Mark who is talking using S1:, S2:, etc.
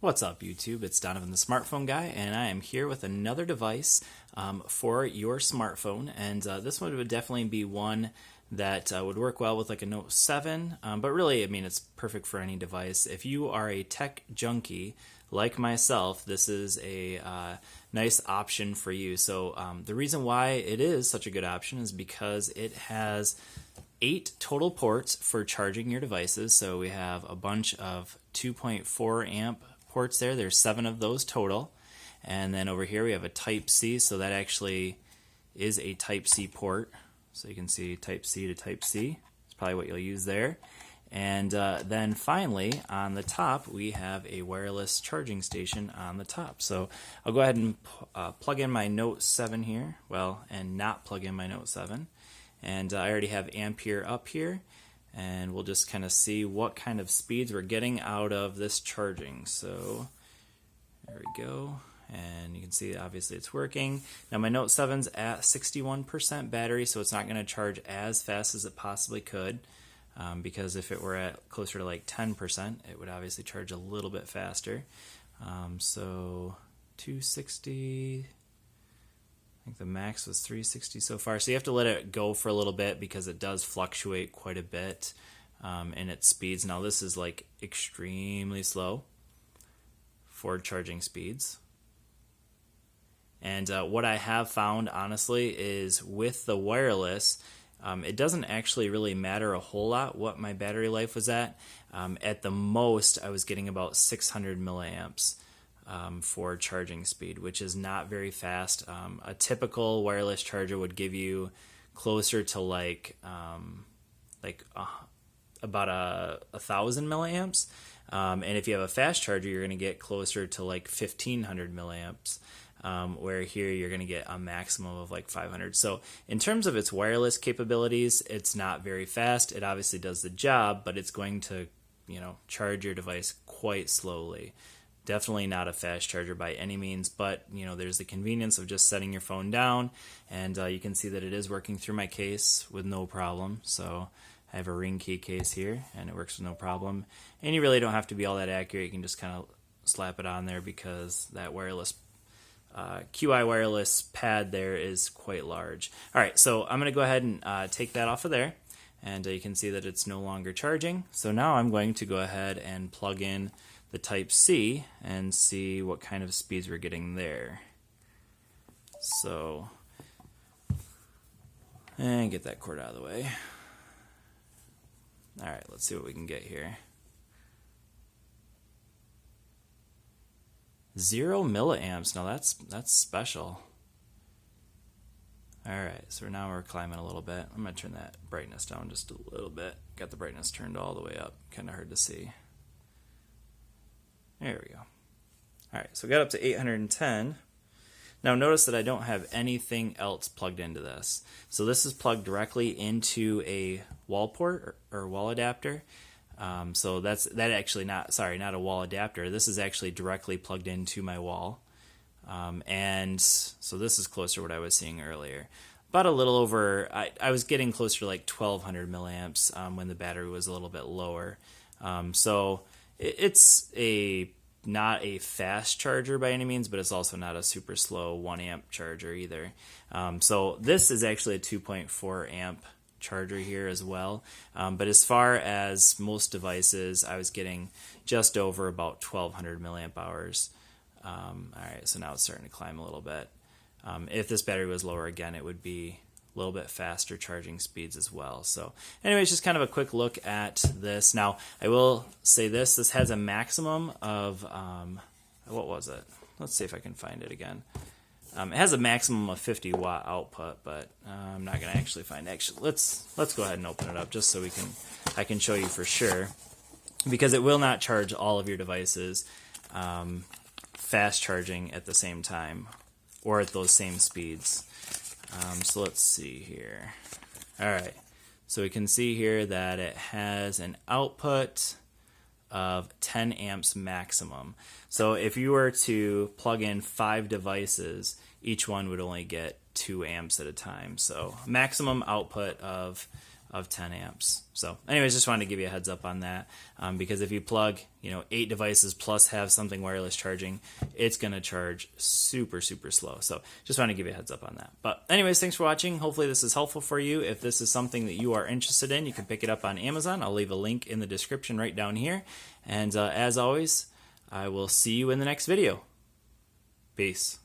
S1: What's up, YouTube? It's Donovan the Smartphone Guy, and I am here with another device for your smartphone. And this one would definitely be one that would work well with like a Note 7, but really, I mean, it's perfect for any device. If you are a tech junkie like myself, this is a nice option for you. So the reason why it is such a good option is because it has 8 total ports for charging your devices. So we have a bunch of 2.4 amp ports there. There's 7 of those total. And then over here we have a Type-C, so that actually is a Type-C port. So you can see Type-C to Type-C. It's probably what you'll use there. And then finally, on the top, we have a wireless charging station on the top. So I'll go ahead and plug in my Note 7 here. Well, and not plug in my Note 7. And I already have Ampere up here. And we'll just kind of see what kind of speeds we're getting out of this charging. So there we go. And you can see obviously it's working. Now my Note 7's at 61% battery, so it's not going to charge as fast as it possibly could. Because if it were at closer to like 10%, it would obviously charge a little bit faster. So 260, I think the max was 360 so far. So you have to let it go for a little bit because it does fluctuate quite a bit in its speeds. Now this is like extremely slow for charging speeds. And what I have found, honestly, is with the wireless, it doesn't actually really matter a whole lot what my battery life was at. At the most, I was getting about 600 milliamps for charging speed, which is not very fast. A typical wireless charger would give you closer to about 1,000 milliamps. And if you have a fast charger, you're going to get closer to like 1,500 milliamps. Where here you're going to get a maximum of like 500. So in terms of its wireless capabilities, it's not very fast. It obviously does the job, but it's going to, charge your device quite slowly. Definitely not a fast charger by any means, but there's the convenience of just setting your phone down, and you can see that it is working through my case with no problem. So I have a ring key case here, and it works with no problem. And you really don't have to be all that accurate. You can just kind of slap it on there because that wireless QI wireless pad there is quite large. All right, so I'm going to go ahead and take that off of there, and you can see that it's no longer charging. So now I'm going to go ahead and plug in the Type-C and see what kind of speeds we're getting there. So, and get that cord out of the way. All right, let's see what we can get here. 0 milliamps. Now that's special. All right, so now we're climbing a little bit. I'm gonna turn that brightness down just a little bit. Got the brightness turned all the way up. Kind of hard to see. There we go. All right, so we got up to 810. Now notice that I don't have anything else plugged into this. So this is plugged directly into a wall port or wall adapter. So that's actually not a wall adapter. This is actually directly plugged into my wall. And so this is closer to what I was seeing earlier. About a little over, I was getting closer to like 1,200 milliamps when the battery was a little bit lower. So it's not a fast charger by any means, but it's also not a super slow 1 amp charger either. So this is actually a 2.4 amp charger here as well, but as far as most devices, I was getting just over about 1,200 milliamp hours. All right, so now it's starting to climb a little bit. If this battery was lower again, it would be a little bit faster charging speeds as well. So anyways, just kind of a quick look at this. Now I will say this has a maximum of what was it? Let's see if I can find it again. It has a maximum of 50 watt output, but I'm not going to actually find it. Actually, let's go ahead and open it up just so I can show you for sure, because it will not charge all of your devices fast charging at the same time or at those same speeds. So let's see here. All right, so we can see here that it has an output of 10 amps maximum. So if you were to plug in 5 devices, each one would only get 2 amps at a time. So maximum output of of 10 amps. So anyways, just wanted to give you a heads up on that, because if you plug 8 devices plus have something wireless charging, it's going to charge super slow. So just want to give you a heads up on that. But anyways, thanks for watching. Hopefully this is helpful for you. If this is something that you are interested in, you can pick it up on Amazon. I'll leave a link in the description right down here. And as always, I will see you in the next video. Peace.